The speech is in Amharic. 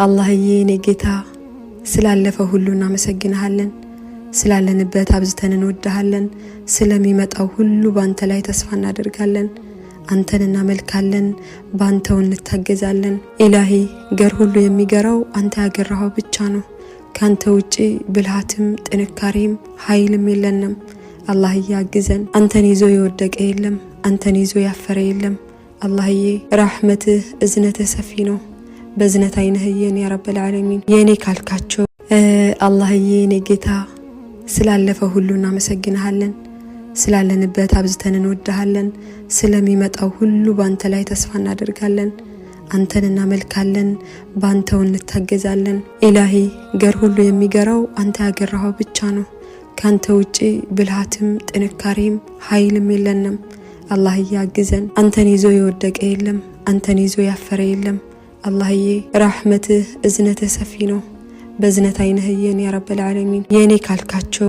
አላህዬ እኔ ጌታ ስላለፈው ሁሉ እናመሰግንሃለን። ስላለንበት አብዝተን እንወድሃለን። ስለሚመጣው ሁሉ ባንተ ላይ ተስፋ እናደርጋለን። አንተን እናመልካለን፣ ባንተው እንታገዛለን። ኢላሂ ገር ሁሉ የሚገራው አንተ ያገራኸው ብቻ ነው። ካንተ ውጪ ብልሃትም ጥንካሬም ኃይልም የለንም። አላህዬ አግዘን። አንተን ይዞ የወደቀ የለም፣ አንተን ይዞ ያፈረ የለም። አላህዬ ረህመትህ እዝነትህ ሰፊ ነው። በዝነት አይነህየን ያ ረብል ዓለሚን። የኔ ካልካቸው አላህዬ እኔ ጌታ ስላለፈው ሁሉ እናመሰግንሃለን። ስላለንበት አብዝተን እንወድሃለን። ስለሚመጣው ሁሉ ባንተ ላይ ተስፋ እናደርጋለን። አንተን እናመልካለን፣ ባንተው እንታገዛለን። ኢላሂ ገር ሁሉ የሚገራው አንተ ያገራኸው ብቻ ነው። ካንተ ውጪ ብልሃትም ጥንካሬም ኃይልም የለንም። አላህዬ አግዘን። አንተን ይዞ የወደቀ የለም፣ አንተን ይዞ ያፈረ የለም። አላህዬ ረህመትህ እዝነትህ ሰፊ ነው። በዝነት አይነህየን ያ ረብል ዓለሚን። የኔ ካልካቸው